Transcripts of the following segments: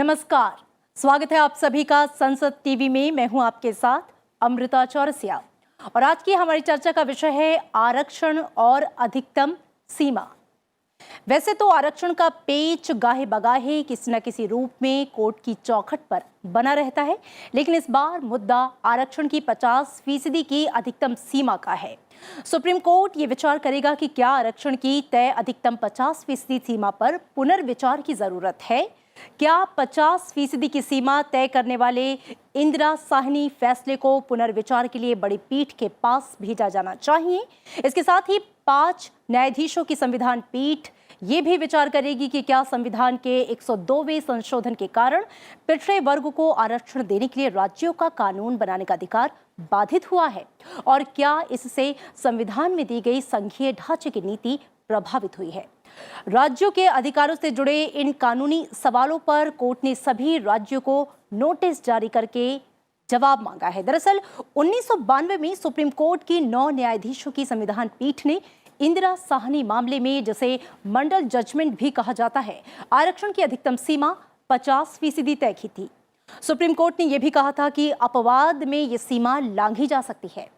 नमस्कार, स्वागत है आप सभी का संसद टीवी में। मैं हूं आपके साथ अमृता चौरसिया और आज की हमारी चर्चा का विषय है आरक्षण और अधिकतम सीमा। वैसे तो आरक्षण का पेच गाहे बगाहे किसी न किसी रूप में कोर्ट की चौखट पर बना रहता है, लेकिन इस बार मुद्दा आरक्षण की 50% की अधिकतम सीमा का है। सुप्रीम कोर्ट ये विचार करेगा कि क्या आरक्षण की तय अधिकतम 50% सीमा पर पुनर्विचार की जरूरत है। क्या 50% की सीमा तय करने वाले इंदिरा साहनी फैसले को पुनर्विचार के लिए बड़ी पीठ के पास भेजा जाना चाहिए। इसके साथ ही 5 न्यायाधीशों की संविधान पीठ ये भी विचार करेगी कि क्या संविधान के 102वें संशोधन के कारण पिछड़े वर्ग को आरक्षण देने के लिए राज्यों का कानून बनाने का अधिकार बाधित हुआ है और क्या इससे संविधान में दी गई संघीय ढांचे की नीति प्रभावित हुई है। राज्यों के अधिकारों से जुड़े इन कानूनी सवालों पर कोर्ट ने सभी राज्यों को नोटिस जारी करके जवाब मांगा है। दरअसल 1992 में सुप्रीम कोर्ट की 9 न्यायाधीशों की संविधान पीठ ने इंदिरा साहनी मामले में, जिसे मंडल जजमेंट भी कहा जाता है, आरक्षण की अधिकतम सीमा 50% तय की थी। सुप्रीम कोर्ट ने यह भी कहा था कि अपवाद में ये सीमा लांघी जा सकती है।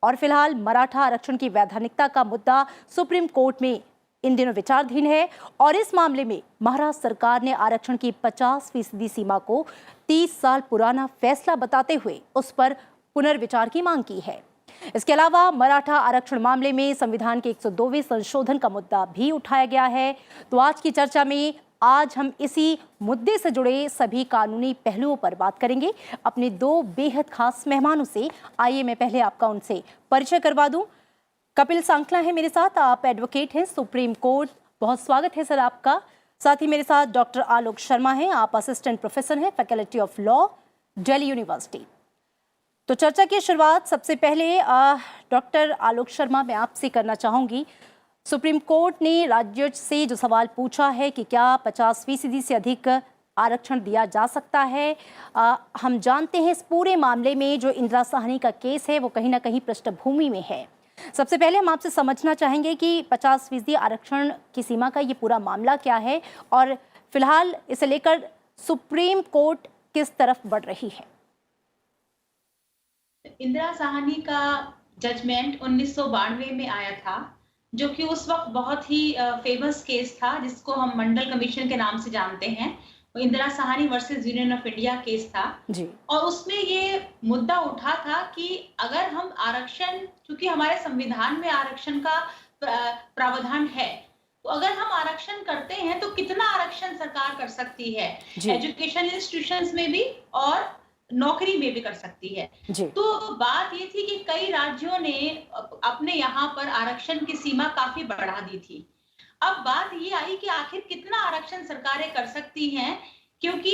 और फिलहाल मराठा आरक्षण की वैधानिकता का मुद्दा सुप्रीम कोर्ट में इन दिनों विचाराधीन है और इस मामले में महाराष्ट्र सरकार ने आरक्षण की 50% सीमा को 30 साल पुराना फैसला बताते हुए उस पर पुनर्विचार की मांग की है। इसके अलावा मराठा आरक्षण मामले में संविधान के 102वें संशोधन का मुद्दा भी उठाया गया है। तो आज की चर्चा में आज हम इसी मुद्दे से जुड़े सभी कानूनी पहलुओं पर बात करेंगे अपने 2 बेहद खास मेहमानों से। आइए मैं पहले आपका उनसे परिचय करवा दूं। कपिल सांखला है मेरे साथ, आप एडवोकेट हैं सुप्रीम कोर्ट, बहुत स्वागत है सर आपका। साथ ही मेरे साथ डॉक्टर आलोक शर्मा हैं, आप असिस्टेंट प्रोफेसर हैं faculty of law, Delhi university. तो चर्चा की शुरुआत सबसे पहले डॉक्टर आलोक शर्मा मैं आपसे करना चाहूंगी। सुप्रीम कोर्ट ने राज्यों से जो सवाल पूछा है कि क्या 50% से अधिक आरक्षण दिया जा सकता है। हम जानते हैं इस पूरे मामले में जो इंदिरा साहनी का केस है वो कहीं ना कहीं पृष्ठभूमि में है। सबसे पहले हम आपसे समझना चाहेंगे कि 50% आरक्षण की सीमा का ये पूरा मामला क्या है और फिलहाल इसे लेकर सुप्रीम कोर्ट किस तरफ बढ़ रही है। इंदिरा साहनी का जजमेंट 1992 में आया था, जो कि उस वक्त बहुत ही फेमस केस था, जिसको हम मंडल कमीशन के नाम से जानते हैं। वो Indira Sahni versus union of India case था जी। और उसमें ये मुद्दा उठा था कि अगर हम आरक्षण, क्योंकि हमारे संविधान में आरक्षण का प्रावधान है, तो अगर हम आरक्षण करते हैं तो कितना आरक्षण सरकार कर सकती है, एजुकेशन इंस्टीट्यूशंस में भी और नौकरी में भी कर सकती है। तो बात ये थी कि कई राज्यों ने अपने यहाँ पर आरक्षण की सीमा काफी बढ़ा दी थी। अब बात ये आई कि आखिर कितना आरक्षण सरकारें कर सकती हैं, क्योंकि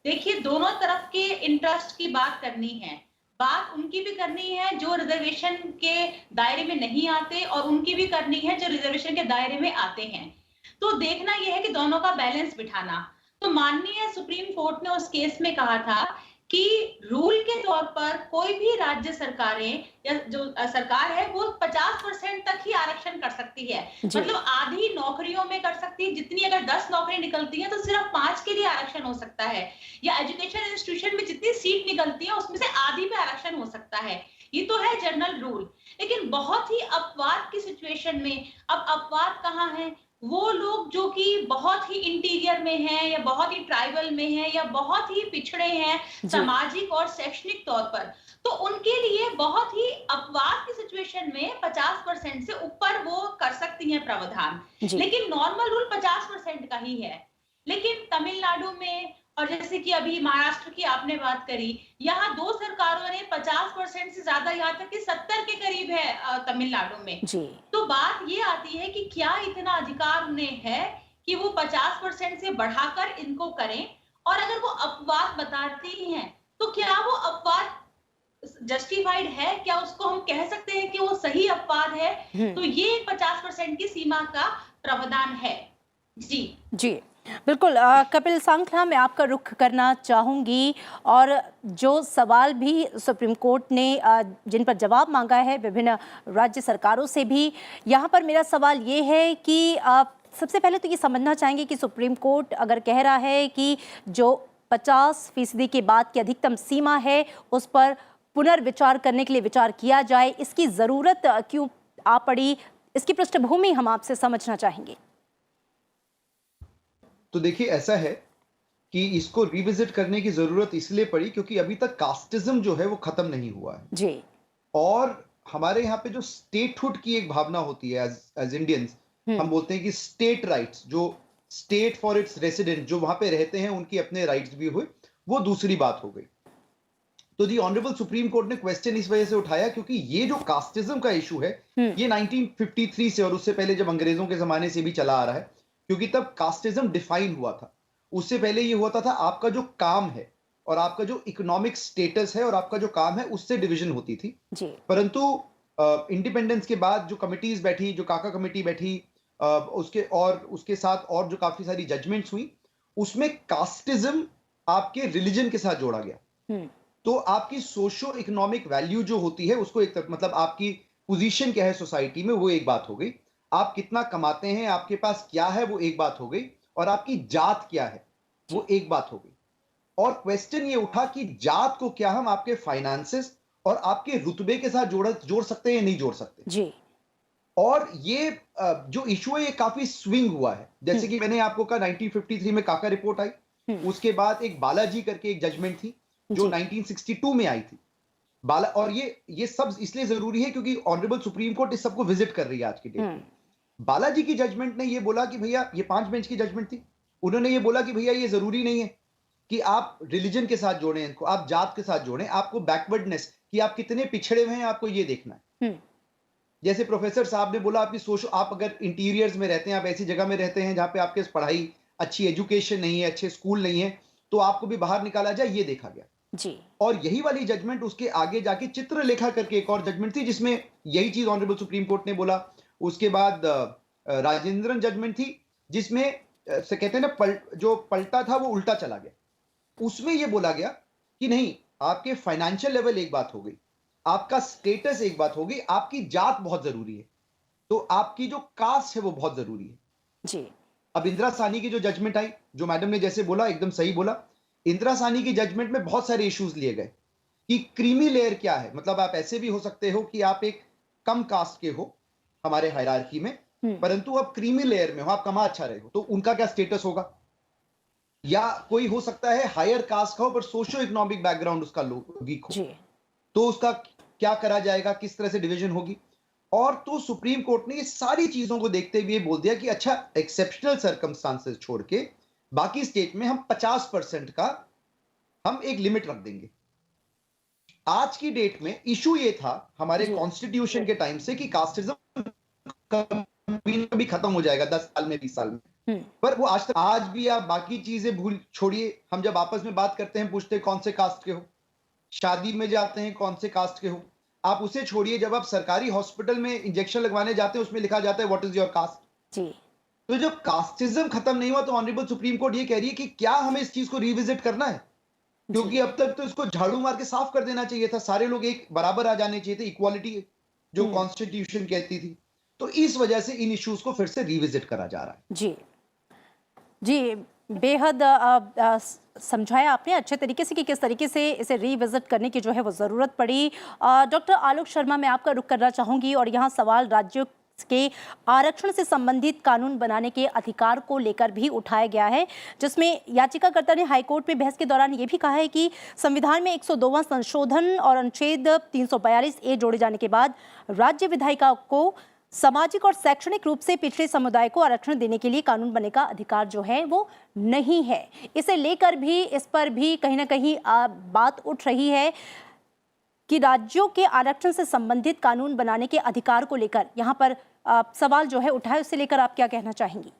देखिए दोनों तरफ के इंटरेस्ट की बात करनी है। बात उनकी भी करनी है जो रिजर्वेशन के दायरे में नहीं आते और उनकी भी करनी है जो रिजर्वेशन के दायरे में आते हैं। तो देखना यह है कि दोनों का बैलेंस बिठाना। तो माननीय सुप्रीम कोर्ट ने उस केस में कहा था कि रूल के तौर पर कोई भी राज्य सरकारें या जो सरकार है वो 50% तक ही आरक्षण कर सकती है। मतलब आधी नौकरियों में कर सकती है, जितनी अगर 10 नौकरी निकलती है तो सिर्फ 5 के लिए आरक्षण हो सकता है, या एजुकेशन इंस्टीट्यूशन में जितनी सीट निकलती है उसमें से आधी में आरक्षण हो सकता है। ये तो है जनरल रूल। लेकिन बहुत ही अपवाद की सिचुएशन में, अब अपवाद कहाँ है, वो लोग जो कि बहुत ही इंटीरियर में हैं या बहुत ही ट्राइबल में हैं या बहुत ही पिछड़े हैं सामाजिक और शैक्षणिक तौर पर, तो उनके लिए बहुत ही अपवाद की सिचुएशन में 50% से ऊपर वो कर सकती हैं प्रावधान। लेकिन नॉर्मल रूल 50% का ही है। लेकिन तमिलनाडु में और जैसे कि अभी महाराष्ट्र की आपने बात करी, यहाँ 2 सरकारों ने 50% से ज्यादा, यहाँ तक कि 70 के करीब है तमिलनाडु में। तो बात ये आती है कि क्या इतना अधिकार उन्हें है कि वो 50% से बढ़ाकर इनको करें, और अगर वो अपवाद बताती हैं तो क्या वो अपवाद जस्टिफाइड है, क्या उसको हम कह सकते हैं कि वो सही अपवाद है। तो ये 50% की सीमा का प्रावधान है। जी बिल्कुल। कपिल सांखला मैं आपका रुख करना चाहूंगी और जो सवाल भी सुप्रीम कोर्ट ने जिन पर जवाब मांगा है विभिन्न राज्य सरकारों से भी, यहाँ पर मेरा सवाल ये है कि सबसे पहले तो ये समझना चाहेंगे कि सुप्रीम कोर्ट अगर कह रहा है कि जो 50% के बाद की अधिकतम सीमा है उस पर पुनर्विचार करने के लिए विचार किया जाए, इसकी जरूरत क्यों आ पड़ी, इसकी पृष्ठभूमि हम आपसे समझना चाहेंगे। तो देखिए, ऐसा है कि इसको रिविजिट करने की जरूरत इसलिए पड़ी क्योंकि अभी तक कास्टिज्म जो है वो खत्म नहीं हुआ है जी। और हमारे यहाँ पे जो स्टेटहुड की एक भावना होती है एज इंडियंस, हम बोलते हैं कि स्टेट राइट्स, जो स्टेट फॉर इट्स रेसिडेंट जो वहां पे रहते हैं उनकी अपने राइट्स भी हुए, वो दूसरी बात हो गई। तो दी ऑनरेबल सुप्रीम कोर्ट ने क्वेश्चन इस वजह से उठाया क्योंकि ये जो कास्टिज्म का इशू है ये 1953 से और उससे पहले जब अंग्रेजों के जमाने से भी चला आ रहा है, क्योंकि तब कास्टिज्म डिफाइन हुआ था। उससे पहले ये होता था आपका जो काम है और आपका जो इकोनॉमिक स्टेटस है और आपका जो काम है उससे डिवीजन होती थी जी। परंतु इंडिपेंडेंस के बाद जो कमिटीज बैठी, जो काका कमेटी बैठी, उसके साथ और जो काफी सारी जजमेंट्स हुई, उसमें कास्टिज्म आपके रिलीजन के साथ जोड़ा गया। तो आपकी सोशो इकोनॉमिक वैल्यू जो होती है उसको एक तरफ, मतलब आपकी पोजीशन क्या है सोसाइटी में, वो एक बात हो गई। आप कितना कमाते हैं, आपके पास क्या है, वो एक बात हो गई। और आपकी जात क्या है, वो एक बात हो गई। और क्वेश्चन ये उठा कि जात को क्या हम आपके फाइनेंसेस और आपके रुतबे के साथ जोड़ सकते हैं या नहीं जोड़ सकते जी। और ये जो इशू है ये काफी स्विंग हुआ है। जैसे कि मैंने आपको कहा 1953 में काका रिपोर्ट आई, उसके बाद एक बालाजी करके एक जजमेंट थी जो 1962 में आई थी। और ये सब इसलिए जरूरी है क्योंकि ऑनरेबल सुप्रीम कोर्ट इस सबको विजिट कर रही है आज की डेट में। बालाजी की जजमेंट ने ये बोला कि भैया, ये 5 बेंच की जजमेंट थी, उन्होंने ये बोला कि भैया ये जरूरी नहीं है कि आप रिलीजन के साथ जोड़ें इनको, आप जात के साथ जोड़ें, आपको बैकवर्डनेस कि आप कितने पिछड़े हुए हैं आपको ये देखना है। जैसे प्रोफेसर साहब ने बोला, आपकी सोच, आप अगर इंटीरियर्स में रहते हैं, आप ऐसी जगह में रहते हैं जहां पे आपके पढ़ाई, अच्छी एजुकेशन नहीं है, अच्छे स्कूल नहीं है, तो आपको भी बाहर निकाला जाए, ये देखा गया जी। और यही वाली जजमेंट उसके आगे जाके चित्रलेखा करके एक और जजमेंट थी जिसमें यही चीज ऑनरेबल सुप्रीम कोर्ट ने बोला। उसके बाद राजेंद्रन जजमेंट थी जिसमें से कहते हैं ना, जो पलटा था वो उल्टा चला गया। उसमें यह बोला गया कि नहीं, आपके फाइनेंशियल लेवल एक बात हो गई, आपका स्टेटस एक बात हो गई, आपकी जात बहुत जरूरी है, तो आपकी जो कास्ट है वो बहुत जरूरी है जी। अब इंदिरा साहनी की जो जजमेंट आई, जो मैडम ने जैसे बोला, एकदम सही बोला। इंदिरा साहनी की जजमेंट में बहुत सारे इश्यूज लिए गए कि क्रीमी लेयर क्या है, मतलब आप ऐसे भी हो सकते हो कि आप एक कम कास्ट के हो हमारे हायरार्की में, परंतु आप क्रीमी लेयर में हो, आप कमा अच्छा रहे हो, तो उनका क्या स्टेटस होगा। या कोई हो सकता है हायर कास्ट का हो पर सोशो इकोनॉमिक बैकग्राउंड उसका वीक हो, तो उसका क्या करा जाएगा, किस तरह से डिवीजन होगी। और तो सुप्रीम कोर्ट ने ये सारी चीजों को देखते हुए बोल दिया कि अच्छा, एक्सेप्शनल सर्कमस्टांसेस छोड़ के बाकी स्टेट में हम 50% का हम एक लिमिट रख देंगे। आज की डेट में इशू ये था हमारे कॉन्स्टिट्यूशन के टाइम से कि कास्टिज्म कभी खत्म हो जाएगा 10 साल में, 20 साल में, पर वो आज भी आप बाकी चीजें भूल छोड़िए, हम जब आपस में बात करते हैं पूछते हैं कौन से कास्ट के हो, शादी में जाते हैं कौन से कास्ट के हो, आप उसे छोड़िए, जब आप सरकारी हॉस्पिटल में इंजेक्शन लगवाने जाते हैं उसमें लिखा जाता है व्हाट इज योर कास्ट। जी। तो जब कास्टिज्म खत्म नहीं हुआ तो ऑनरेबल सुप्रीम कोर्ट ये कह रही है कि क्या हमें इस चीज को रिविजिट करना है, क्योंकि अब तक तो इसको झाड़ू मार के साफ कर देना चाहिए था, सारे लोग एक बराबर आ जाने चाहिए थे, इक्वालिटी जो कॉन्स्टिट्यूशन कहती थी। तो इस वजह से इन इश्यूज को फिर से रिविजिट करा जा रहा है। जी जी, बेहद समझाया आपने अच्छे तरीके से कि किस तरीके से इसे रिविजिट करने की जो है वो ज़रूरत पड़ी। डॉक्टर आलोक शर्मा, मैं आपका रुख करना चाहूँगी और यहाँ सवाल राज्यों के आरक्षण से संबंधित कानून बनाने के अधिकार को लेकर भी उठाया गया है, जिसमें याचिकाकर्ता ने हाईकोर्ट में बहस के दौरान ये भी कहा है कि संविधान में 102वां संशोधन और अनुच्छेद 342A जोड़े जाने के बाद राज्य विधायिका को सामाजिक और शैक्षणिक रूप से पिछड़े समुदाय को आरक्षण देने के लिए कानून बनने का अधिकार जो है वो नहीं है। इसे लेकर भी, इस पर भी कहीं ना कहीं बात उठ रही है कि राज्यों के आरक्षण से संबंधित कानून बनाने के अधिकार को लेकर यहाँ पर सवाल जो है उठा है, उससे लेकर आप क्या कहना चाहेंगी?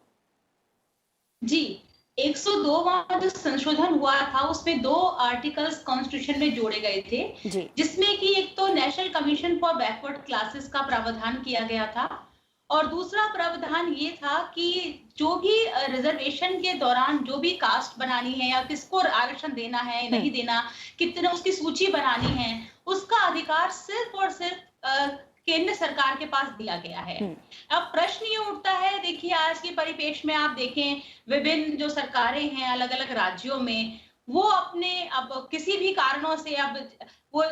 जी, 102वां जो संशोधन हुआ था उसमें 2 आर्टिकल्स कॉन्स्टिट्यूशन में जोड़े गए थे, जिसमें कि एक तो national commission for backward classes का प्रावधान किया गया था और दूसरा प्रावधान ये था कि जो भी रिजर्वेशन के दौरान जो भी कास्ट बनानी है या किसको आरक्षण देना है नहीं देना, कितने उसकी सूची बनानी है, उसका अधिकार सिर्फ और सिर्फ केंद्र सरकार के पास दिया गया है। अब प्रश्न ये उठता है, देखिए आज के परिपेक्ष में आप देखें विभिन्न जो सरकारें हैं अलग अलग राज्यों में, वो अपने अब किसी भी कारणों से अब वो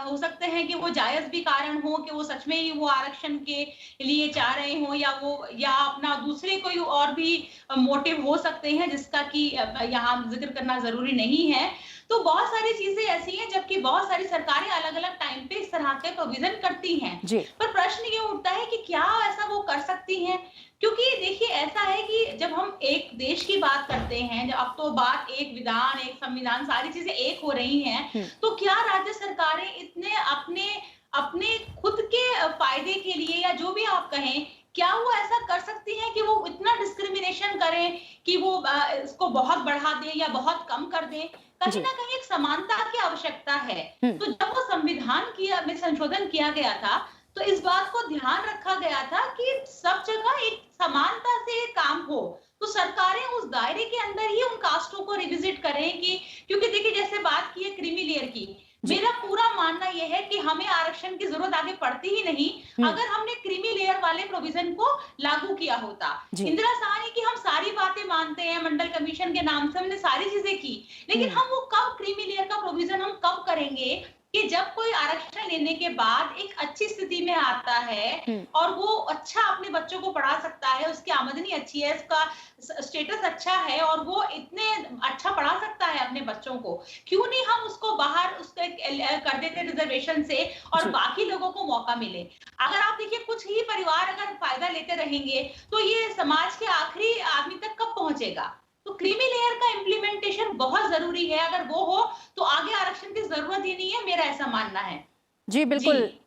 हो सकते हैं कि वो जायज भी कारण हो कि वो सच में ही वो आरक्षण के लिए चाह रहे हो, या अपना दूसरे कोई और भी मोटिव हो सकते हैं जिसका कि यहाँ जिक्र करना जरूरी नहीं है। तो बहुत सारी चीजें ऐसी हैं, जबकि बहुत सारी सरकारें अलग अलग टाइम पे इस तरह के प्रोविजन करती हैं। जी। पर प्रश्न ये उठता है कि क्या ऐसा वो कर सकती हैं? क्योंकि देखिए ऐसा है कि जब हम एक देश की बात करते हैं, जब अब तो बात एक विधान, एक संविधान, सारी चीजें एक हो रही हैं, तो क्या राज्य सरकारें इतने अपने अपने खुद के फायदे के लिए, या जो भी आप कहें, क्या वो ऐसा कर सकती हैं कि वो इतना डिस्क्रिमिनेशन करें कि वो इसको बहुत बढ़ा दें या बहुत कम कर दें? कहीं जी। ना कहीं एक समानता की आवश्यकता है। हम्म। तो जब वो संविधान में संशोधन किया गया था, तो इस बात को ध्यान रखा गया था कि सब जगह एक समानता से ये काम हो। तो सरकारें उस दायरे के अंदर ही उन कास्टों को रिविजिट करें कि, क्योंकि देखिए जैसे बात की है क्रीमी लेयर की, जी। मेरा पूरा मानना यह है कि हमें आरक्षण की जरूरत आगे पड़ती ही नहीं अगर हमने क्रीमी लेयर वाले प्रोविजन को लागू किया होता। जी। इंदिरा साहनी की हम सारी बातें मानते हैं, मंडल कमीशन के नाम से हमने सारी चीजें की, लेकिन हम वो कब क्रीमी लेयर का प्रोविजन हम कब करेंगे कि जब कोई आरक्षण लेने के बाद एक अच्छी स्थिति में आता है और वो अच्छा अपने बच्चों को पढ़ा सकता है, उसकी आमदनी अच्छी है, उसका स्टेटस अच्छा है और वो इतने अच्छा पढ़ा सकता है अपने बच्चों को, क्यों नहीं हम उसको बाहर उसके कर देते रिजर्वेशन से और जी। बाकी लोगों को मौका मिले। अगर आप देखिए कुछ ही परिवार अगर फायदा लेते रहेंगे तो ये समाज के आखिरी आदमी तक कब पहुंचेगा? तो क्रीमी लेयर का इम्प्लीमेंटेशन बहुत जरूरी है। अगर वो हो तो आगे आरक्षण की जरूरत ही नहीं है, मेरा ऐसा मानना है। जी, बिल्कुल। जी।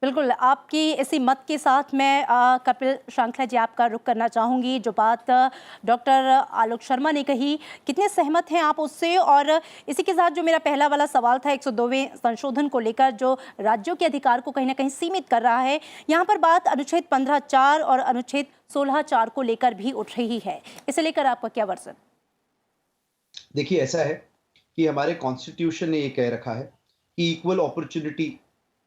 बिल्कुल, आपकी इसी मत के साथ मैं कपिल श्रृंखला जी आपका रुख करना चाहूँगी। जो बात डॉक्टर आलोक शर्मा ने कही, कितने सहमत हैं आप उससे? और इसी के साथ जो मेरा पहला वाला सवाल था 102वें संशोधन को लेकर, जो राज्यों के अधिकार को कहीं न कहीं सीमित कर रहा है, यहाँ पर बात अनुच्छेद 15(4) और अनुच्छेद 16(4) को लेकर भी उठ रही है। इसे लेकर आपका क्या वर्जन? देखिए ऐसा है कि हमारे कॉन्स्टिट्यूशन ने ये कह रखा है कि इक्वल अपॉर्चुनिटी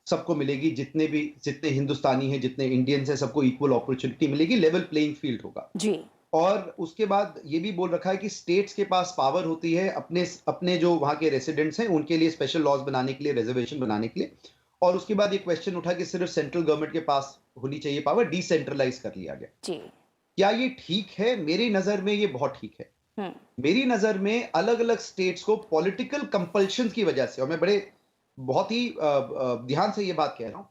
सबको मिलेगी, जितने हिंदुस्तानी हैं, जितने इंडियंस हैं, सबको इक्वल अपॉर्चुनिटी मिलेगी, लेवल प्लेइंग फील्ड होगा। जी। और उसके बाद ये भी बोल रखा है कि स्टेट्स के पास पावर होती है अपने अपने जो वहां के रेसिडेंट्स हैं उनके लिए स्पेशल लॉज बनाने के लिए, रिजर्वेशन बनाने के लिए। और उसके बाद एक क्वेश्चन उठा कि सिर्फ सेंट्रल गवर्नमेंट के पास होनी चाहिए पावर, डिसेंट्रलाइज कर लिया गया। जी। क्या ये ठीक है? मेरी नजर में ये बहुत ठीक है। मेरी नजर में अलग अलग स्टेट्स को पॉलिटिकल कंपल्शन की वजह से, और मैं बहुत ही ध्यान से ये बात कह रहा हूं,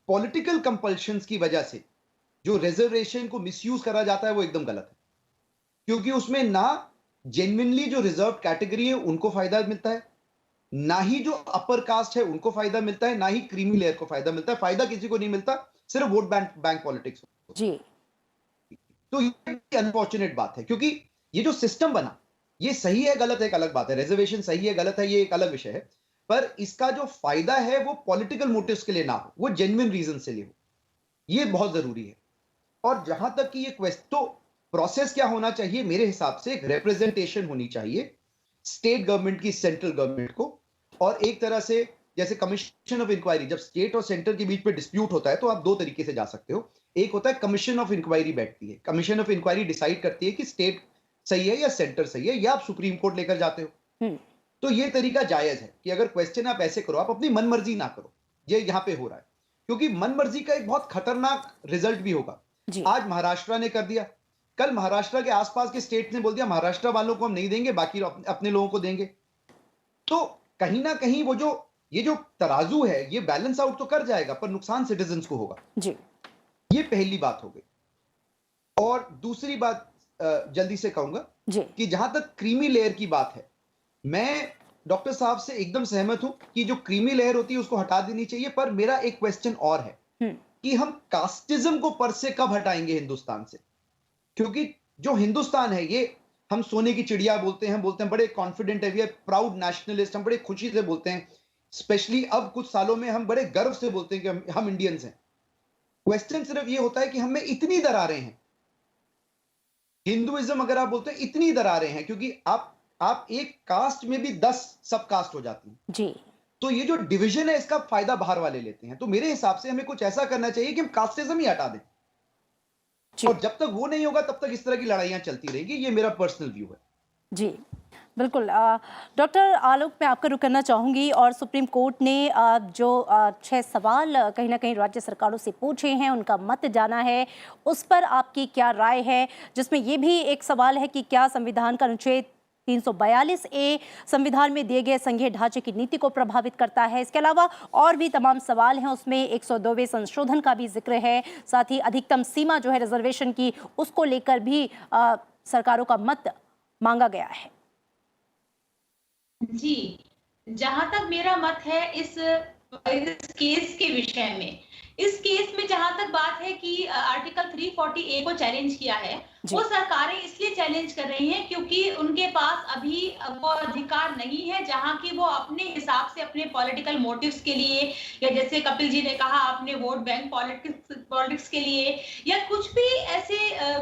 पॉलिटिकल कंपल्शन की वजह से जो रिजर्वेशन को मिसयूज करा जाता है वो एकदम गलत है, क्योंकि उसमें ना जेन्युइनली जो रिजर्व कैटेगरी है उनको फायदा मिलता है, ना ही जो अपर कास्ट है उनको फायदा मिलता है, ना ही क्रीमी लेयर को फायदा मिलता है। फायदा किसी को नहीं मिलता, सिर्फ वोट बैंक पॉलिटिक्स। जी। तो ये अनफॉर्चुनेट बात है, क्योंकि ये जो सिस्टम बना, ये सही है गलत है एक अलग बात है, रिजर्वेशन सही है गलत है ये एक अलग विषय है, पर इसका जो फायदा है वो पॉलिटिकल मोटिव्स के लिए ना हो, वो जेन्युइन रीजन से ले हो, ये बहुत जरूरी है। और जहां तक कि ये क्वेश्चन, तो प्रोसेस क्या होना चाहिए मेरे हिसाब से? एक रिप्रेजेंटेशन होनी चाहिए स्टेट गवर्नमेंट की सेंट्रल गवर्नमेंट को, और एक तरह से जैसे कमीशन ऑफ इंक्वायरी, जब स्टेट और सेंटर के बीच में डिस्प्यूट होता है तो आप दो तरीके से जा सकते हो। एक होता है कमीशन ऑफ इंक्वायरी बैठती है, कमीशन ऑफ इंक्वायरी डिसाइड करती है कि स्टेट सही है या सेंटर सही है, या आप सुप्रीम कोर्ट लेकर जाते हो। तो ये तरीका जायज है कि अगर क्वेश्चन आप ऐसे करो, आप अपनी मनमर्जी ना करो, ये यहां पे हो रहा है, क्योंकि मनमर्जी का एक बहुत खतरनाक रिजल्ट भी होगा। आज महाराष्ट्र ने कर दिया, कल महाराष्ट्र के आसपास के स्टेट ने बोल दिया महाराष्ट्र वालों को हम नहीं देंगे, बाकी अपने लोगों को देंगे। तो कहीं ना कहीं वो ये जो तराजू है ये बैलेंस आउट तो कर जाएगा, पर नुकसान सिटीजन्स को होगा जी। ये पहली बात हो गई। और दूसरी बात जल्दी से कहूंगा कि जहां तक क्रीमी लेयर की बात है, मैं डॉक्टर साहब से एकदम सहमत हूं कि जो क्रीमी लेयर होती है उसको हटा देनी चाहिए, पर मेरा एक क्वेश्चन और है कि हम कास्टिज्म को पर से कब हटाएंगे हिंदुस्तान से? क्योंकि जो हिंदुस्तान है ये हम सोने की चिड़िया बोलते हैं बड़े कॉन्फिडेंट है, वी आर प्राउड नेशनलिस्ट, हम बड़े खुशी से बोलते हैं, स्पेशली अब कुछ सालों में हम बड़े गर्व से बोलते हैं कि हम इंडियंस हैं। क्वेश्चन सिर्फ ये होता है कि हमें इतनी दरारें हैं, हिंदुइज्म अगर आप बोलते हैं इतनी दरारें हैं, क्योंकि आप एक कास्ट में भी 10 सब कास्ट हो जाती हैं जी। तो ये जो डिवीजन है इसका फायदा बाहर वाले लेते हैं। तो मेरे हिसाब से हमें कुछ ऐसा करना चाहिए कि हम कास्टिज्म ही हटा दें, और जब तक वो नहीं होगा तब तक इस तरह की लड़ाइयां चलती रहेंगी। ये मेरा पर्सनल व्यू है जी। बिल्कुल। डॉक्टर आलोक, मैं आपका रुख करना चाहूँगी। और सुप्रीम कोर्ट ने जो 6 सवाल कहीं ना कहीं राज्य सरकारों से पूछे हैं, उनका मत जाना है, उस पर आपकी क्या राय है? जिसमें ये भी एक सवाल है कि क्या संविधान का अनुच्छेद 342A संविधान में दिए गए संघीय ढांचे की नीति को प्रभावित करता है। इसके अलावा और भी तमाम सवाल हैं। उसमें 102वें संशोधन का भी जिक्र है, साथ ही अधिकतम सीमा जो है रिजर्वेशन की, उसको लेकर भी सरकारों का मत मांगा गया है। जी, जहां तक मेरा मत है इस केस के विषय में, इस केस में जहां तक बात है कि आर्टिकल 340A को चैलेंज किया है, वो सरकारें इसलिए चैलेंज कर रही हैं क्योंकि उनके पास अभी वो अधिकार नहीं है जहां की वो अपने हिसाब से अपने पॉलिटिकल मोटिव्स के लिए, या जैसे कपिल जी ने कहा अपने वोट बैंक पॉलिटिक्स के लिए, या कुछ भी ऐसे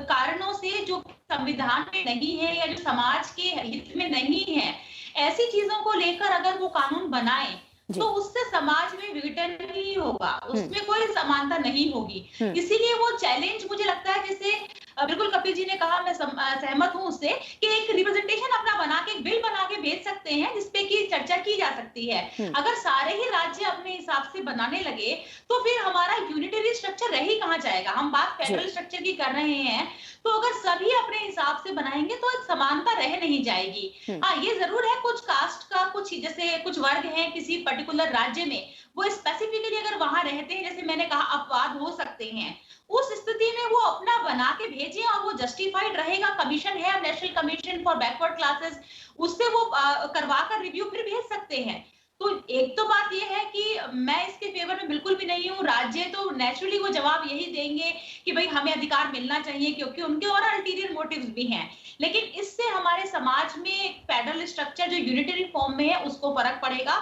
कारणों से जो संविधान में नहीं है या जो समाज के हित में नहीं है, ऐसी चीजों को लेकर अगर वो कानून बनाए तो उससे समाज में विघटन ही होगा, उसमें कोई समानता नहीं होगी। इसीलिए वो चैलेंज मुझे लगता है, जैसे बिल्कुल कपिल जी ने कहा, मैं सहमत हूं उससे, कि एक रिप्रेजेंटेशन अपना बना के, एक बिल बना के भेज सकते हैं जिसपे की चर्चा की जा सकती है। अगर सारे ही राज्य अपने हिसाब से बनाने लगे तो फिर हमारा यूनिटरी स्ट्रक्चर रह ही कहां जाएगा। हम बात फेडरल स्ट्रक्चर की कर रहे हैं, तो अगर सभी अपने हिसाब से बनाएंगे तो समानता रह नहीं जाएगी। हाँ, ये जरूर है कुछ कास्ट का, कुछ जैसे कुछ वर्ग हैं किसी पर्टिकुलर राज्य में, वो स्पेसिफिकली अगर वहां रहते हैं, जैसे मैंने कहा अपवाद हो सकते हैं, उस स्थिति में वो अपना बना के भेजें और वो जस्टिफाइड रहेगा। कमीशन है, national commission for backward classes, उससे वो करवा कर रिव्यू फिर भेज सकते हैं। तो एक तो बात ये है कि मैं इसके फेवर में बिल्कुल भी नहीं हूँ। राज्य तो नेचुरली वो जवाब यही देंगे कि भाई हमें अधिकार मिलना चाहिए, क्योंकि उनके और अल्टीरियर मोटिव्स भी हैं। लेकिन इससे हमारे समाज में फेडरल स्ट्रक्चर जो यूनिटरी फॉर्म में है उसको फर्क पड़ेगा।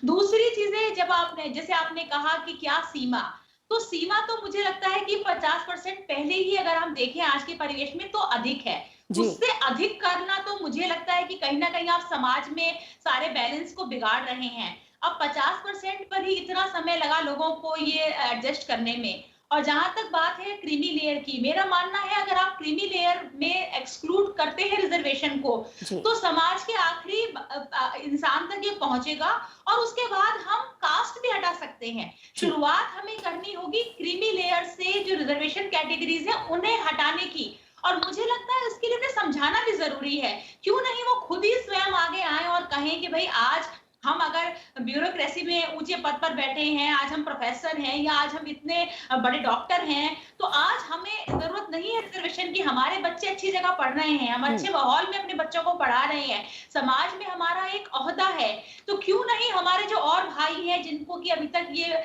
दूसरी चीजें, जब आपने जैसे आपने कहा कि क्या सीमा, तो सीमा तो मुझे लगता है कि 50% पहले ही अगर हम देखें आज के परिवेश में तो अधिक है। उससे अधिक करना तो मुझे लगता है कि कहीं ना कहीं आप समाज में सारे बैलेंस को बिगाड़ रहे हैं। अब 50% पर ही इतना समय लगा लोगों को ये एडजस्ट करने में। और जहां तक बात है क्रीमी लेयर की, मेरा मानना है अगर आप क्रीमी लेयर में एक्सक्लूड करते हैं रिजर्वेशन को, तो समाज के आखिरी इंसान तक ये पहुंचेगा और उसके बाद हम कास्ट भी हटा सकते हैं। शुरुआत हमें करनी होगी क्रीमी लेयर से, जो रिजर्वेशन कैटेगरीज है उन्हें हटाने की। और मुझे लगता है इसके लिए समझाना भी जरूरी है। क्यों नहीं वो खुद ही स्वयं आगे आए और कहें कि भाई आज हम अगर ब्यूरोक्रेसी में ऊंचे पद पर बैठे हैं, आज हम प्रोफेसर हैं, या आज हम इतने बड़े डॉक्टर हैं, तो आज हमें जरूरत नहीं है रिजर्वेशन की। हमारे बच्चे अच्छी जगह पढ़ रहे हैं, हम अच्छे माहौल में अपने बच्चों को पढ़ा रहे हैं, समाज में हमारा एक ओहदा है, तो क्यों नहीं हमारे जो और भाई हैं जिनको कि अभी तक ये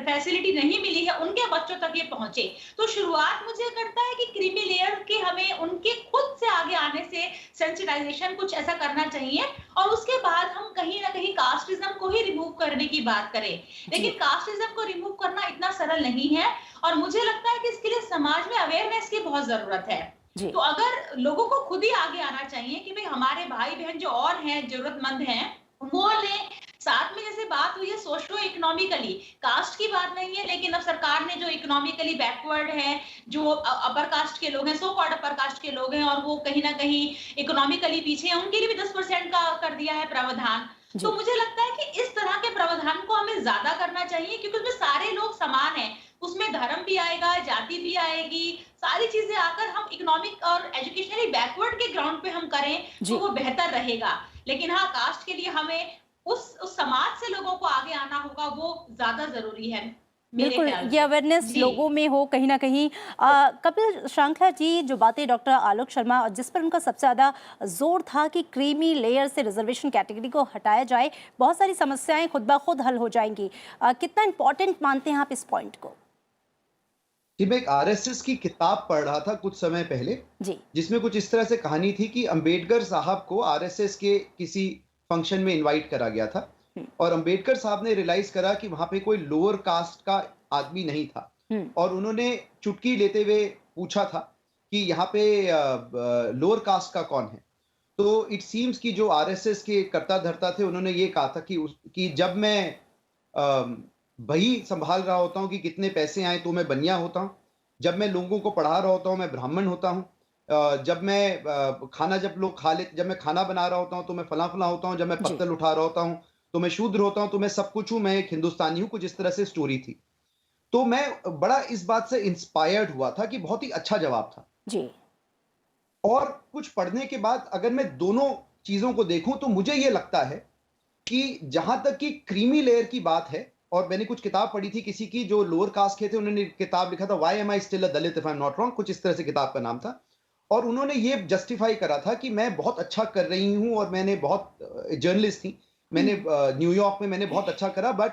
फैसिलिटी नहीं मिली है, उनके बच्चों तक ये पहुंचे। तो शुरुआत मुझे करता है कि क्रीमी लेयर के हमें उनके खुद से आगे आने से सेंसिटाइजेशन कुछ ऐसा करना चाहिए, और उसके बाद हम कहीं ना कहीं कास्टिज्म को ही रिमूव करने की बात करें। लेकिन कास्टिज्म को रिमूव करना इतना सरल नहीं है, और मुझे लगता है कि इसके लिए समाज में अवेयरनेस की बहुत जरूरत है। तो अगर लोगों को खुद ही आगे आना चाहिए कि भाई हमारे भाई बहन जो और हैं, जरूरतमंद हैं, वो लें। साथ में जैसे बात हुई है सोशो इकोनॉमिकली, कास्ट की बात नहीं है, लेकिन अब सरकार ने जो इकोनॉमिकली बैकवर्ड है, जो अपर कास्ट के लोग हैं, सो कॉल्ड अपर कास्ट के लोग हैं, और वो कहीं ना कहीं इकोनॉमिकली पीछे हैं, उनके लिए भी 10% का कर दिया है प्रावधान। तो मुझे लगता है कि इस तरह के प्रावधान को हमें ज्यादा करना चाहिए, क्योंकि उसमें सारे लोग समान हैं, उसमें धर्म भी आएगा, जाति भी आएगी, सारी चीजें आकर हम इकोनॉमिक और एजुकेशनली बैकवर्ड के ग्राउंड पे हम करें तो वो बेहतर रहेगा। लेकिन हाँ, कास्ट के लिए हमें उस समाज से लोगों को आगे आना होगा, वो ज्यादा जरूरी है। बिल्कुल, ये अवेयरनेस लोगों में हो कहीं ना कहीं। कपिल श्रृंखला जी, जो बातें डॉक्टर आलोक शर्मा, जिस पर उनका सबसे ज़्यादा जोर था कि क्रीमी लेयर से रिजर्वेशन कैटेगरी को हटाया जाए, बहुत सारी समस्याएं खुद ब खुद हल हो जाएंगी। कितना इम्पोर्टेंट मानते हैं आप इस पॉइंट को? जी, मैं एक आरएसएस की किताब पढ़ रहा था कुछ समय पहले, जिसमें कुछ इस तरह से कहानी थी कि अंबेडकर साहब को आरएसएस के किसी फंक्शन में इनवाइट करा गया था, और अंबेडकर साहब ने रियलाइज करा कि वहां पे कोई लोअर कास्ट का आदमी नहीं था, और उन्होंने चुटकी लेते हुए पूछा था कि यहाँ पे लोअर कास्ट का कौन है। तो इट सीम्स कि जो आरएसएस के कर्ता धर्ता थे, उन्होंने ये कहा था कि जब मैं वही संभाल रहा होता हूँ कि कितने पैसे आए तो मैं बनिया होता हूँ, जब मैं लोगों को पढ़ा रहा होता हूँ मैं ब्राह्मण होता हूँ, जब मैं खाना जब लोग खा ले जब मैं खाना बना रहा होता हूँ तो मैं फला-फला होता हूँ, जब मैं जी। पत्तल उठा रहा होता हूँ, तो मैं शूद्र होता हूँ, तो मैं सब कुछ हूँ, मैं एक हिंदुस्तानी हूँ, कुछ इस तरह से स्टोरी थी। तो मैं बड़ा इस बात से इंस्पायर्ड हुआ था कि बहुत ही अच्छा जवाब था। जी। और कुछ पढ़ने के बाद अगर मैं दोनों चीज़ों को देखूँ तो मुझे ये लगता है कि जहाँ तक कि क्रीमी लेयर की बात है, और मैंने कुछ किताब पढ़ी थी किसी की जो लोअर कास्ट के थे, उन्होंने किताब लिखा था why am I still a Dalit if I am not wrong, कुछ इस तरह से किताब का नाम था। और उन्होंने ये जस्टिफाई करा था कि मैं बहुत अच्छा कर रही हूँ और मैंने बहुत जर्नलिस्ट थी, मैंने हुँ। न्यूयॉर्क में मैंने बहुत अच्छा करा, बट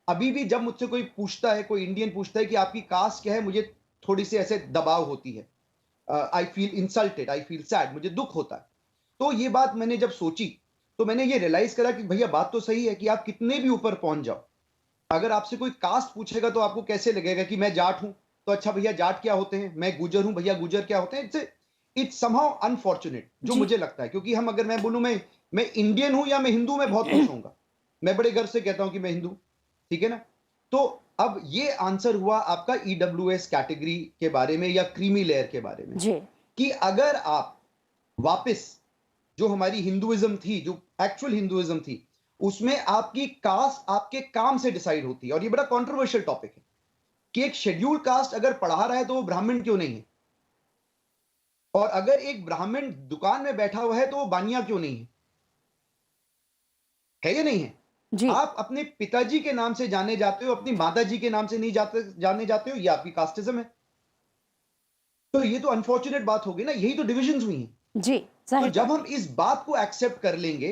अभी भी जब मुझसे कोई पूछता है, कोई इंडियन पूछता है कि आपकी कास्ट क्या है, मुझे थोड़ी सी ऐसे दबाव होती है। I feel insulted, I feel sad, मुझे दुख होता है। तो ये बात मैंने जब सोची, तो मैंने ये रियलाइज करा कि भैया बात तो सही है कि आप कितने भी ऊपर पहुंच जाओ, अगर आपसे कोई कास्ट पूछेगा तो आपको कैसे लगेगा कि मैं जाट हूं, तो अच्छा भैया जाट क्या होते हैं, मैं गुजर हूं भैया गुजर क्या होते हैं। इट्स समहाउ अनफॉर्चुनेट जो जी। मुझे लगता है, क्योंकि हम अगर मैं बोलूं मैं इंडियन हूं या मैं हिंदू, मैं बहुत खुश होऊंगा, मैं बड़े गर्व से कहता हूं कि मैं हिंदू, ठीक है ना। तो अब ये आंसर हुआ आपका ईडब्ल्यूएस कैटेगरी के बारे में या क्रीमी लेयर के बारे में, जी। कि अगर आप वापस जो हमारी हिंदुइज्म थी, जो एक्चुअल हिंदुइज्म थी, उसमें आपकी कास्ट आपके काम से डिसाइड होती है। और ये बड़ा कंट्रोवर्शियल टॉपिक है कि एक शेड्यूल कास्ट अगर पढ़ा रहा है तो वो ब्राह्मण क्यों नहीं है, और अगर एक ब्राह्मण दुकान में बैठा हुआ है तो वो बानिया क्यों नहीं है या नहीं है। जी। आप अपने पिताजी के नाम से जाने जाते हो, अपनी माता जी के नाम से नहीं जाने जाते हो, ये आपकी कास्टिज्म है। तो ये तो अनफॉर्चुनेट बात होगी ना, यही तो डिविजन हुई हैं। जी, तो ज़ाहिर जब बात हम है। इस बात को एक्सेप्ट कर लेंगे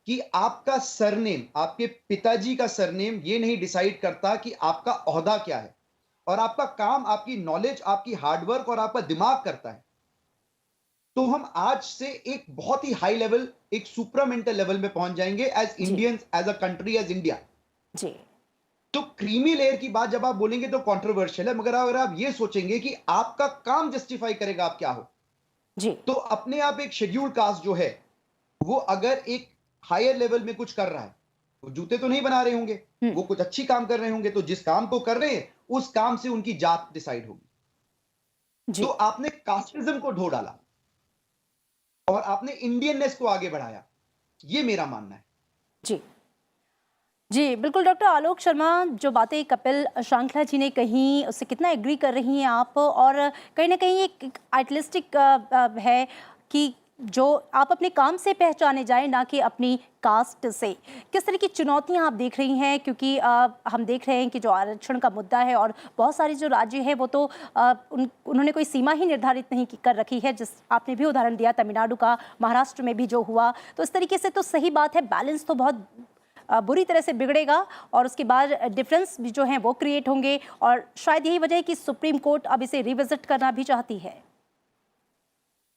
कि आपका सरनेम, आपके पिताजी का सरनेम ये नहीं डिसाइड करता कि आपका ओहदा क्या है, और आपका काम, आपकी नॉलेज, आपकी हार्डवर्क और आपका दिमाग करता है, तो हम आज से एक बहुत ही हाई लेवल, एक सुपरामेंटल लेवल में पहुंच जाएंगे एज जी। Indians, as a country, as India. जी। तो क्रीमी लेयर की बात जब आप बोलेंगे तो कंट्रोवर्शियल है, मगर अगर आप ये सोचेंगे कि आपका काम जस्टिफाई करेगा आप क्या हो, जी। तो अपने आप एक शेड्यूल कास्ट जो है, वो अगर एक हायर लेवल में कुछ कर रहा है, वो जूते तो नहीं बना रहे होंगे, हुँ। वो कुछ अच्छी काम कर रहे होंगे, तो जिस काम को कर रहे हैं उस काम से उनकी जात डिसाइड होगी। तो जी। आपने कास्टिज्म को ढो डाला और आपने इंडियननेस को आगे बढ़ाया, ये मेरा मानना है। जी। जी, बिल्कुल डॉक्टर आलोक शर्मा, जो बातें कपिल श्रृंखला जी ने कहीं उससे कितना एग्री कर रही हैं आप? और कहीं न कहीं एक आइडियलिस्टिक है कि जो आप अपने काम से पहचाने जाएँ, ना कि अपनी कास्ट से। किस तरह की चुनौतियाँ आप देख रही हैं? क्योंकि हम देख रहे हैं कि जो आरक्षण का मुद्दा है, और बहुत सारे जो राज्य हैं वो तो उन्होंने कोई सीमा ही निर्धारित नहीं कर रखी है, जिस आपने भी उदाहरण दिया तमिलनाडु का, महाराष्ट्र में भी जो हुआ। तो इस तरीके से तो सही बात है, बैलेंस तो बहुत बुरी तरह से बिगड़ेगा, और उसके बाद डिफरेंस भी जो हैं वो क्रिएट होंगे, और शायद यही वजह है कि सुप्रीम कोर्ट अब इसे रिविजिट करना भी चाहती है।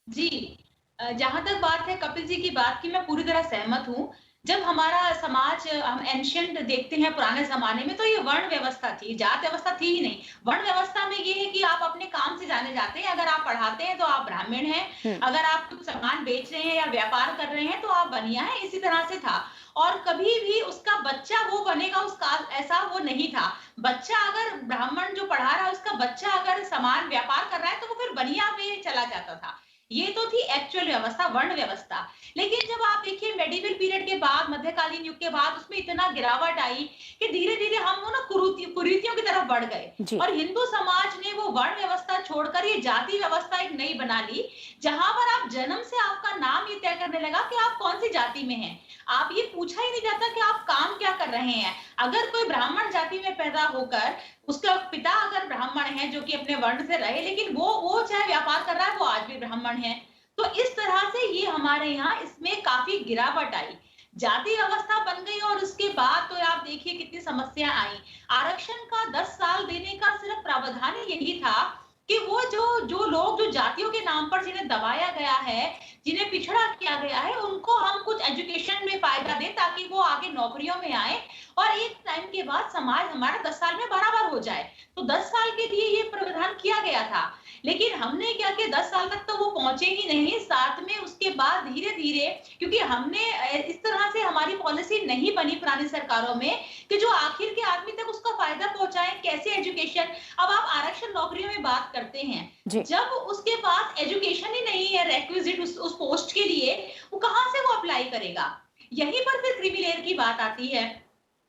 जी, जहाँ तक बात है कपिल जी की बात की, मैं पूरी तरह सहमत हूँ। जब हमारा समाज हम एंशिएंट देखते हैं पुराने ज़माने में, तो ये वर्ण व्यवस्था थी, जात व्यवस्था थी ही नहीं। वर्ण व्यवस्था में ये है कि आप अपने काम से जाने जाते हैं, अगर आप पढ़ाते हैं तो आप ब्राह्मण हैं, हुँ। अगर आप कुछ सामान बेच रहे हैं या व्यापार कर रहे हैं तो आप बनिया हैं, इसी तरह से था। और कभी भी उसका बच्चा वो बनेगा उसका ऐसा वो नहीं था। बच्चा अगर ब्राह्मण जो पढ़ा रहा है उसका बच्चा अगर सामान व्यापार कर रहा है तो वो फिर बनिया में चला जाता था। ये तो थी एक्चुअल व्यवस्था, वर्ण व्यवस्था। लेकिन जब आप देखिए मेडिवल पीरियड के बाद, मध्यकालीन युग के बाद उसमें इतना गिरावट आई कि धीरे-धीरे हम वो ना कुरीतियों की तरफ बढ़ गए, जी। और हिंदू समाज ने वो वर्ण व्यवस्था छोड़कर ये जाति व्यवस्था एक नई बना ली, जहां पर आप जन्म से आपका नाम ये तय करने लगा कि आप कौन सी जाति में हैं। आप ये पूछा ही नहीं जाता कि आप काम क्या कर रहे हैं। अगर कोई ब्राह्मण जाति में पैदा होकर उसका पिता अगर ब्राह्मण है जो कि अपने वर्ण से रहे, लेकिन वो चाहे व्यापार कर रहा है, वो आज भी ब्राह्मण है। तो इस तरह से ये हमारे यहाँ इसमें काफी गिरावट आई, जाति व्यवस्था बन गई, और उसके बाद तो आप देखिए कितनी समस्या आई। आरक्षण का 10 साल देने का सिर्फ प्रावधान यही था कि वो जो लोग जो जातियों के नाम पर जिन्हें दबाया गया है, जिन्हें पिछड़ा किया गया है, उनको हम कुछ एजुकेशन में फायदा दें ताकि वो आगे नौकरियों में आए, और एक टाइम के बाद समाज हमारा 10 साल में बराबर हो जाए। तो 10 साल के लिए ये प्रावधान किया गया था, लेकिन हमने क्या किया, 10 साल तक तो वो पहुंचे ही नहीं। साथ में उसके बाद धीरे-धीरे, क्योंकि हमने इस तरह से हमारी पॉलिसी नहीं बनी पुरानी सरकारों में कि जो आखिर के आदमी तक उसका फायदा पहुंचाए, कैसे एजुकेशन एजुकेशन। अब आप आरक्षण नौकरियों में बात करते हैं, जी। जब उसके पास एजुकेशन ही नहीं है रेक्विजिट उस पोस्ट के लिए, वो कहाँ से वो अप्लाई करेगा? यहीं पर फिर क्रीमी लेयर की बात आती है,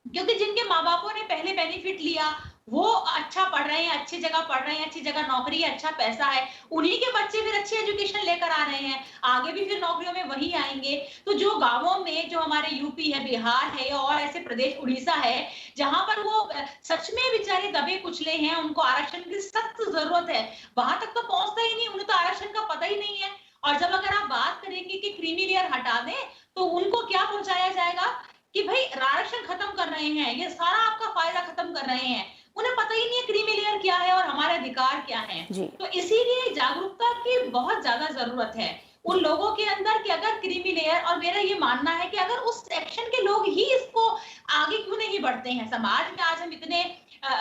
क्योंकि जिनके माँ बापों ने पहले बेनिफिट लिया, वो अच्छा पढ़ रहे हैं, अच्छी जगह पढ़ रहे हैं, अच्छी जगह नौकरी है, अच्छा पैसा है, उन्हीं के बच्चे फिर अच्छी एजुकेशन लेकर आ रहे हैं, आगे भी फिर नौकरियों में वही आएंगे। तो जो गांवों में, जो हमारे यूपी है, बिहार है और ऐसे प्रदेश, उड़ीसा है, जहां पर वो सच में बेचारे दबे कुचले हैं, उनको आरक्षण की सख्त जरूरत है, वहां तक तो पहुंचता ही नहीं, उन्हें तो आरक्षण का पता ही नहीं है। और जब अगर आप बात करेंगे कि क्रीमी लेयर हटा दें, तो उनको क्या पहुंचाया जाएगा कि भाई आरक्षण खत्म कर रहे हैं, ये सारा आपका फायदा खत्म कर रहे हैं। उन्हें पता ही नहीं है क्रीमी लेयर क्या है और हमारे अधिकार क्या हैं। जी। तो इसीलिए जागरूकता की बहुत ज्यादा जरूरत है उन लोगों के अंदर कि अगर क्रीमी लेयर, और मेरा ये मानना है कि अगर उस सेक्शन के लोग ही इसको आगे क्यों नहीं बढ़ते हैं, समाज में आज हम इतने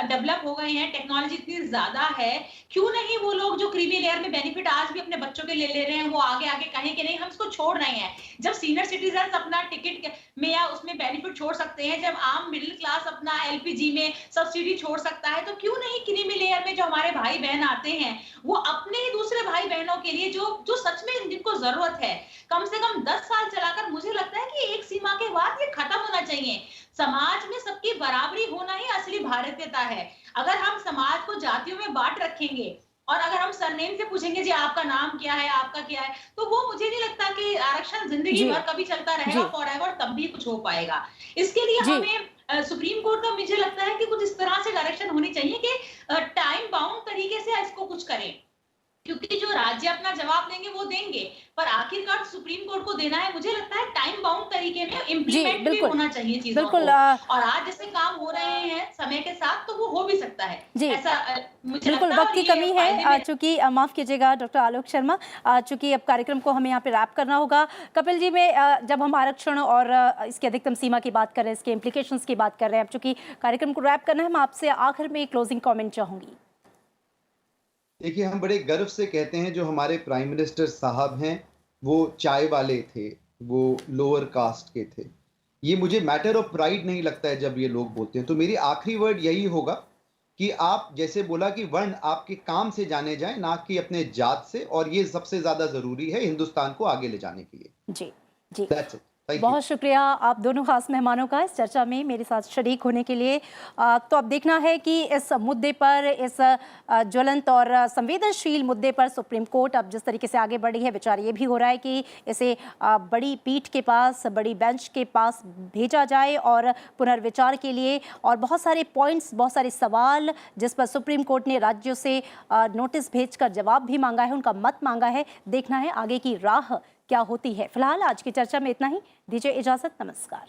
डेवलप हो गए हैं, टेक्नोलॉजी इतनी ज्यादा है, क्यों नहीं वो लोग जो क्रीमी लेयर में बेनिफिट आज भी अपने बच्चों के ले रहे हैं, वो आगे आगे कहें कि नहीं हम इसको छोड़ रहे हैं। जब सीनियर सिटीजन अपना टिकट में या उसमें बेनिफिट छोड़ सकते हैं, जब आम मिडिल क्लास अपना एलपीजी में सब्सिडी छोड़ सकता है, तो क्यों नहीं क्रीमी लेयर में जो हमारे भाई बहन आते हैं, वो अपने ही दूसरे भाई बहनों के लिए जो जो सच में जिनको जरूरत है, कम से कम 10 साल चलाकर, मुझे लगता है कि एक सीमा के बाद ये खत्म होना चाहिए। समाज में सबकी बराबरी होना ही असली भारतीयता है। अगर हम समाज को जातियों में बांट रखेंगे और अगर हम सरनेम से पूछेंगे जी आपका नाम क्या है, आपका क्या है, तो वो मुझे नहीं लगता कि आरक्षण जिंदगी भर कभी चलता रहेगा, फॉरएवर, तब भी कुछ हो पाएगा। इसके लिए हमें सुप्रीम कोर्ट का, मुझे लगता है कि कुछ इस तरह से डायरेक्शन होनी चाहिए कि टाइम बाउंड तरीके से इसको कुछ करें, क्योंकि जो राज्य अपना जवाब देंगे वो देंगे, पर आखिरकार सुप्रीम कोर्ट को देना है। मुझे लगता है टाइम बाउंड तरीके में इम्प्लीमेंट भी होना चाहिए चीजों को। और आज जैसे काम हो रहे हैं समय के साथ, तो वो हो भी सकता है जी। ऐसा मुझे बिल्कुल लगता है। वक्त की कमी है, चूंकि माफ कीजिएगा डॉक्टर आलोक शर्मा, चूंकि अब कार्यक्रम को हमें यहाँ पे रैप करना होगा। कपिल जी, में जब हम आरक्षण और इसकी अधिकतम सीमा की बात कर रहे हैं, इसके इम्प्लीकेशंस की बात कर रहे हैं, अब चूंकि कार्यक्रम को रैप करना है, मैं आपसे आखिर में क्लोजिंग कॉमेंट चाहूंगी। देखिए, हम बड़े गर्व से कहते हैं जो हमारे प्राइम मिनिस्टर साहब हैं, वो चाय वाले थे, वो लोअर कास्ट के थे। ये मुझे मैटर ऑफ प्राइड नहीं लगता है जब ये लोग बोलते हैं। तो मेरी आखिरी वर्ड यही होगा कि आप जैसे बोला कि वर्ण आपके काम से जाने जाए, ना कि अपने जात से, और ये सबसे ज्यादा जरूरी है हिंदुस्तान को आगे ले जाने के लिए। जी जी, That's it. बहुत शुक्रिया आप दोनों खास मेहमानों का इस चर्चा में मेरे साथ शरीक होने के लिए। तो अब देखना है कि इस मुद्दे पर, इस ज्वलंत और संवेदनशील मुद्दे पर सुप्रीम कोर्ट अब जिस तरीके से आगे बढ़ी है, विचार ये भी हो रहा है कि इसे बड़ी पीठ के पास, बड़ी बेंच के पास भेजा जाए और पुनर्विचार के लिए। और बहुत सारे पॉइंट्स, बहुत सारे सवाल जिस पर सुप्रीम कोर्ट ने राज्यों से नोटिस भेजकर जवाब भी मांगा है, उनका मत मांगा है। देखना है आगे की राह क्या होती है। फिलहाल आज की चर्चा में इतना ही, दीजिए इजाजत, नमस्कार।